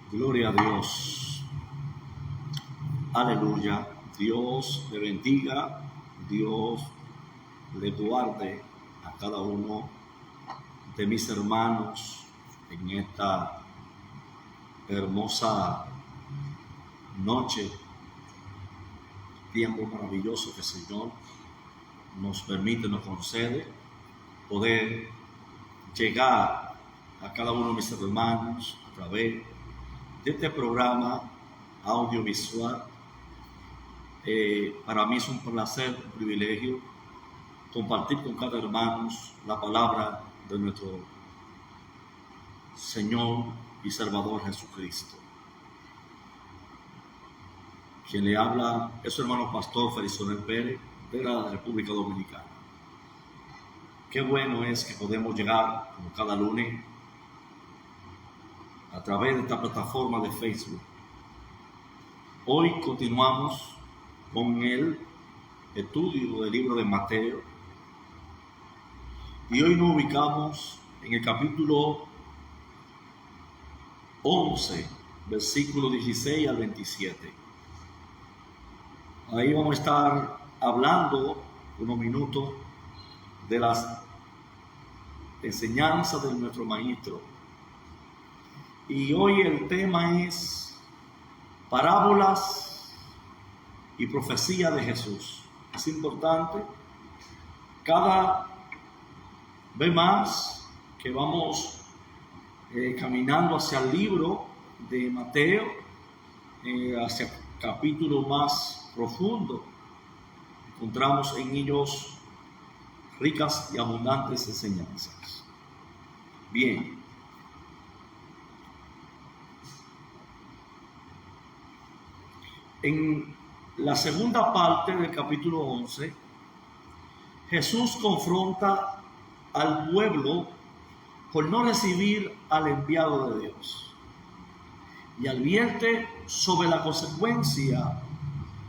Gloria a Dios. Aleluya. Dios le bendiga. Dios le guarde a cada uno de mis hermanos en esta hermosa noche, tiempo maravilloso que el Señor nos permite, nos concede poder llegar a cada uno de mis hermanos a través de este programa audiovisual. Para mí es un placer, un privilegio compartir con cada hermano la palabra de nuestro Señor y Salvador Jesucristo. Quien le habla es su hermano pastor Felisonel Pérez de la República Dominicana. Qué bueno es que podemos llegar como cada lunes a través de esta plataforma de Facebook. Hoy continuamos con el estudio del libro de Mateo y hoy nos ubicamos en el capítulo 11, versículo 16 al 27. Ahí vamos a estar hablando unos minutos de las enseñanzas de nuestro maestro. Y hoy el tema es parábolas y profecía de Jesús. Es importante cada vez más que vamos caminando hacia el libro de Mateo, hacia capítulos más profundos, encontramos en ellos ricas y abundantes enseñanzas. Bien. En la segunda parte del capítulo 11, Jesús confronta al pueblo por no recibir al enviado de Dios y advierte sobre la consecuencia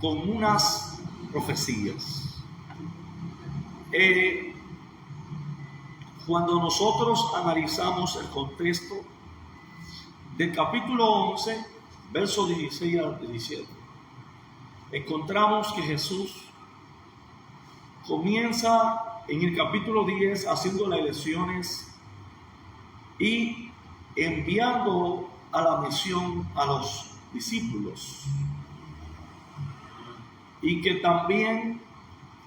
con unas profecías. Cuando nosotros analizamos el contexto del capítulo 11, versos 16 al 17, encontramos que Jesús comienza en el capítulo 10 haciendo las elecciones y enviando a la misión a los discípulos, y que también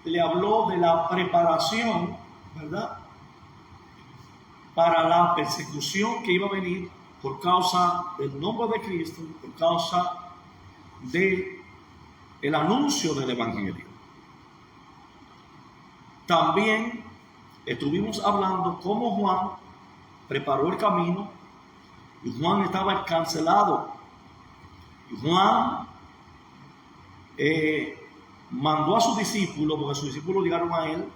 le habló de la preparación, ¿verdad?, para la persecución que iba a venir por causa del nombre de Cristo, por causa de el anuncio del Evangelio. También estuvimos hablando cómo Juan preparó el camino y Juan estaba encarcelado. Y Juan mandó a sus discípulos, porque sus discípulos llegaron a él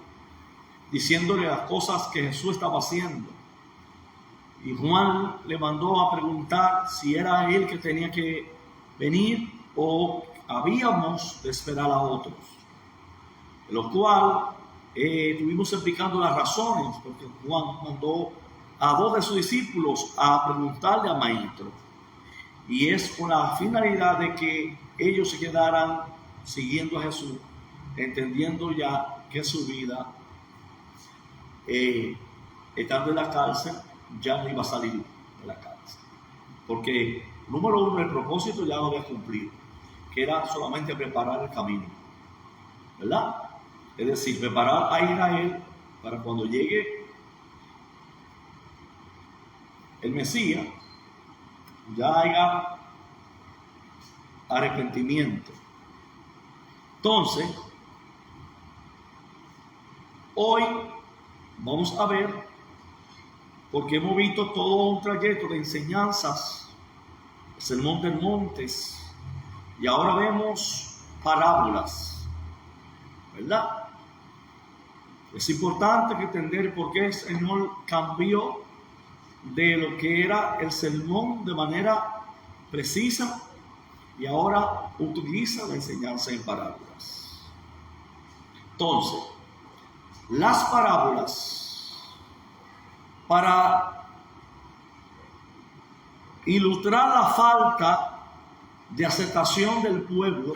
diciéndole las cosas que Jesús estaba haciendo. Y Juan le mandó a preguntar si era él que tenía que venir o habíamos de esperar a otros, lo cual estuvimos explicando las razones, porque Juan mandó a dos de sus discípulos a preguntarle al maestro, y es con la finalidad de que ellos se quedaran siguiendo a Jesús, entendiendo ya que su vida, estando en la cárcel, ya no iba a salir de la cárcel, porque número uno, el propósito ya lo había cumplido, que era solamente preparar el camino, ¿verdad? Es decir, preparar a Israel para cuando llegue el Mesías, ya haya arrepentimiento. Entonces, hoy vamos a ver, porque hemos visto todo un trayecto de enseñanzas, el Sermón del Montes, y ahora vemos parábolas, ¿verdad? Es importante entender por qué el Señor cambió de lo que era el sermón de manera precisa y ahora utiliza la enseñanza en parábolas. Entonces, las parábolas, para ilustrar la falta de aceptación del pueblo,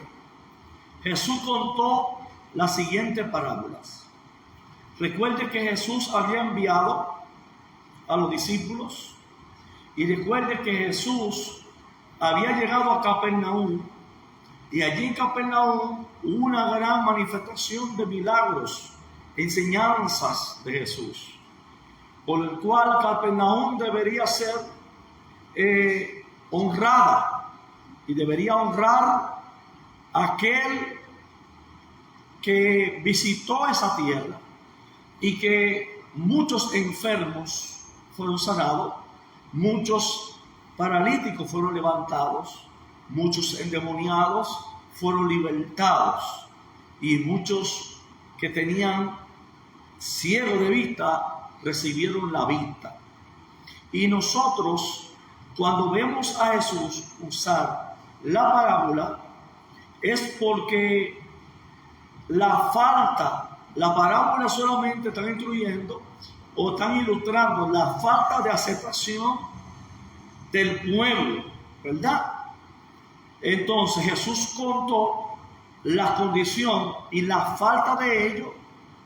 Jesús contó las siguientes parábolas. Recuerde que Jesús había enviado a los discípulos, y recuerde que Jesús había llegado a Capernaum, y allí en Capernaum hubo una gran manifestación de milagros, enseñanzas de Jesús, por el cual Capernaum debería ser honrada, y debería honrar a aquel que visitó esa tierra, y que muchos enfermos fueron sanados, muchos paralíticos fueron levantados, muchos endemoniados fueron libertados, y muchos que tenían ciego de vista recibieron la vista. Y nosotros, cuando vemos a Jesús usar la parábola, es porque la parábola solamente está incluyendo o están ilustrando la falta de aceptación del pueblo, ¿verdad? Entonces Jesús contó la condición y la falta de ellos,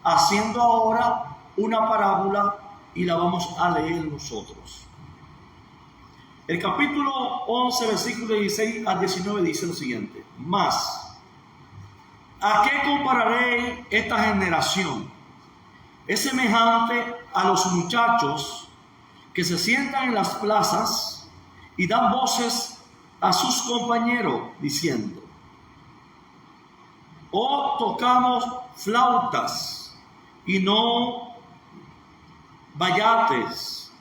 haciendo ahora una parábola, y la vamos a leer nosotros. El capítulo 11, versículos 16 al 19 dice lo siguiente: Mas, ¿a qué compararé esta generación? Es semejante a los muchachos que se sientan en las plazas y dan voces a sus compañeros diciendo: o tocamos flautas y no bayates,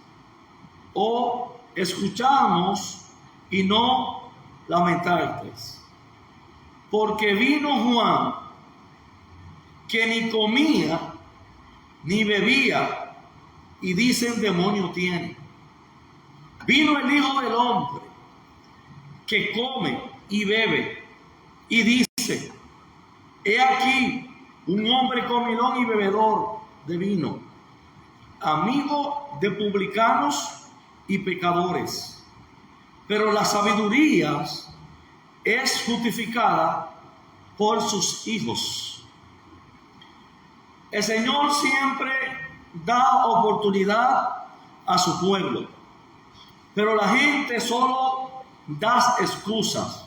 o escuchamos y no lamentantes. Porque vino Juan, que ni comía ni bebía, y dicen demonio tiene. Vino el Hijo del Hombre, que come y bebe, y dice: he aquí un hombre comilón y bebedor de vino, amigo de publicanos y pecadores. Pero la sabiduría es justificada por sus hijos. El Señor siempre da oportunidad a su pueblo, pero la gente solo da excusas.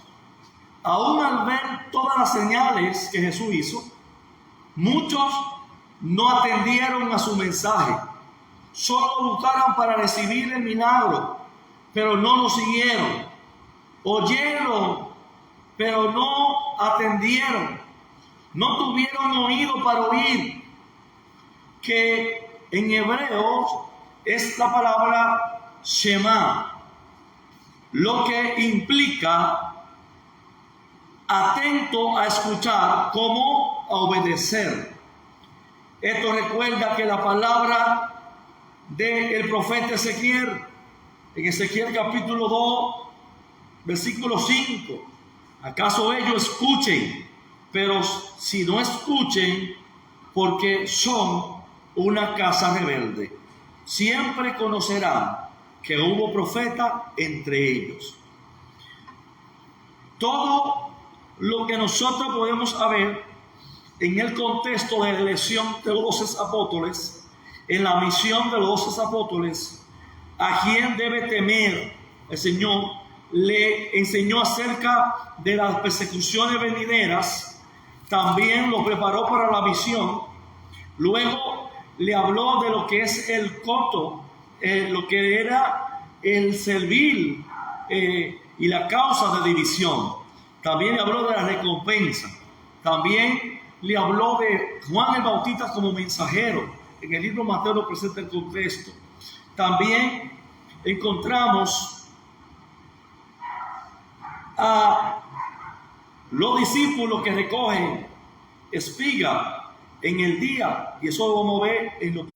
Aún al ver todas las señales que Jesús hizo, muchos no atendieron a su mensaje. Solo buscaron para recibir el milagro, pero no lo siguieron. Oyeron, pero no atendieron. No tuvieron oído para oír, que en hebreo es la palabra Shema, lo que implica atento a escuchar como a obedecer. Esto recuerda que la palabra del profeta Ezequiel, en Ezequiel capítulo 2, versículo 5: ¿acaso ellos escuchen? Pero si no escuchen, porque son una casa rebelde, siempre conocerán que hubo profeta entre ellos. Todo lo que nosotros podemos ver en el contexto de la elección de los 12 apóstoles, en la misión de los 12 apóstoles, a quien debe temer, el Señor le enseñó acerca de las persecuciones venideras, también lo preparó para la misión, luego le habló de lo que es el coto, lo que era el servir y la causa de división. También le habló de la recompensa. También le habló de Juan el Bautista como mensajero. En el libro de Mateo lo presenta el contexto. También encontramos a los discípulos que recogen espiga en el día, y eso lo vamos a ver en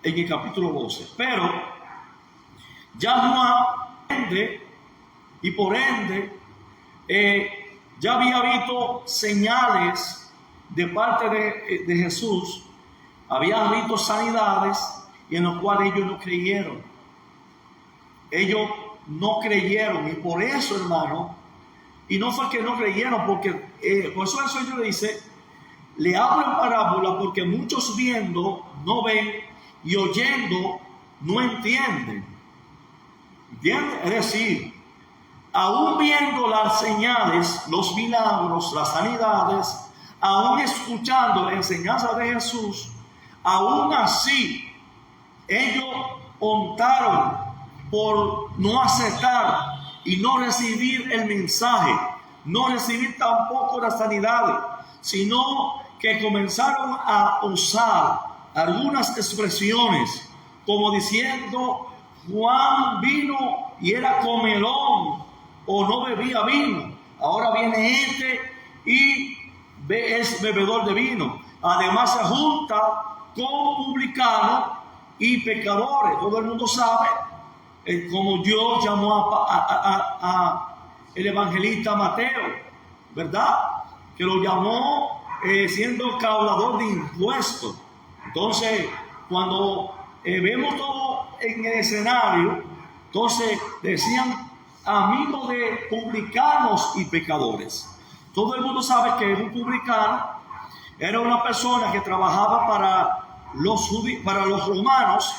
el capítulo 12. Pero ya Juan, por ende, ya había visto señales de parte de Jesús, habían visto sanidades y en los cuales ellos no creyeron. Ellos no creyeron, y por eso, hermano, y no fue que no creyeron, porque por eso el Señor le dice, le hablo en parábola porque muchos viendo no ven y oyendo no entienden. ¿Entienden? Es decir, aún viendo las señales, los milagros, las sanidades, aún escuchando la enseñanza de Jesús, aún así ellos optaron por no aceptar y no recibir el mensaje, no recibir tampoco las sanidades, sino que comenzaron a usar algunas expresiones como diciendo: Juan vino y era comelón o no bebía vino, ahora viene este y es bebedor de vino. Además se junta con publicanos y pecadores. Todo el mundo sabe como Dios llamó a el evangelista Mateo, ¿verdad? Que lo llamó siendo caudador de impuestos. Entonces, cuando vemos todo en el escenario, entonces decían amigos de publicanos y pecadores. Todo el mundo sabe que un publicano era una persona que trabajaba para los romanos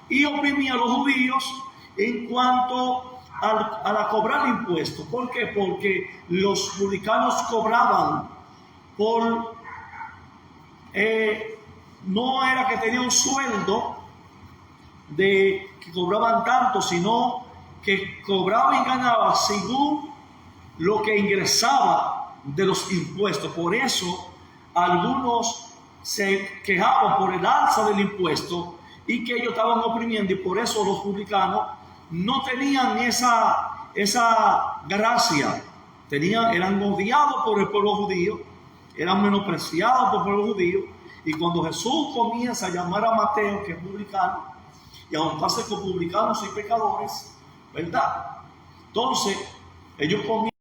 y oprimía a los judíos en cuanto a cobrar impuestos. ¿Por qué? Porque los publicanos cobraban por... no era que tenían un sueldo de que cobraban tanto, sino que cobraban y ganaban según lo que ingresaba de los impuestos. Por eso algunos se quejaban por el alza del impuesto y que ellos estaban oprimiendo, y por eso los publicanos no tenían esa gracia. Eran odiados por el pueblo judío, eran menospreciados por el pueblo judío. Y cuando Jesús comienza a llamar a Mateo, que es publicano, y a juntarse con publicanos y pecadores, ¿verdad? Entonces ellos comienzan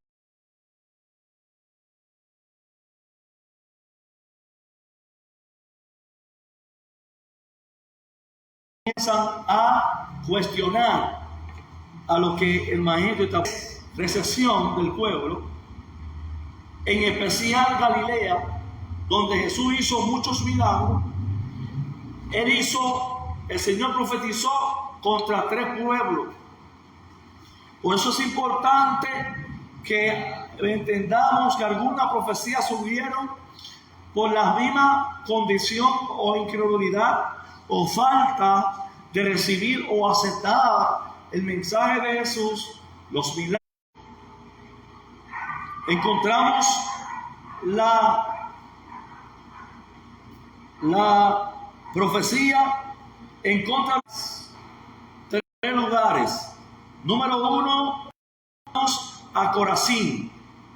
a cuestionar a lo que el maestro está. Recesión del pueblo, en especial Galilea, donde Jesús hizo muchos milagros. El Señor profetizó contra 3 pueblos. Por eso es importante que entendamos que algunas profecías surgieron por la misma condición o incredulidad o falta de recibir o aceptar el mensaje de Jesús, los milagros. Encontramos la profecía en contra de 3 lugares. Número 1, a Corazín.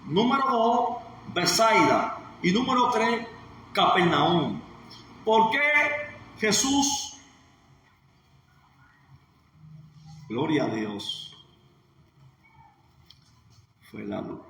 Número 2, Betsaida. Y número 3, Capernaum. ¿Por qué Jesús? Gloria a Dios. Fue la luz.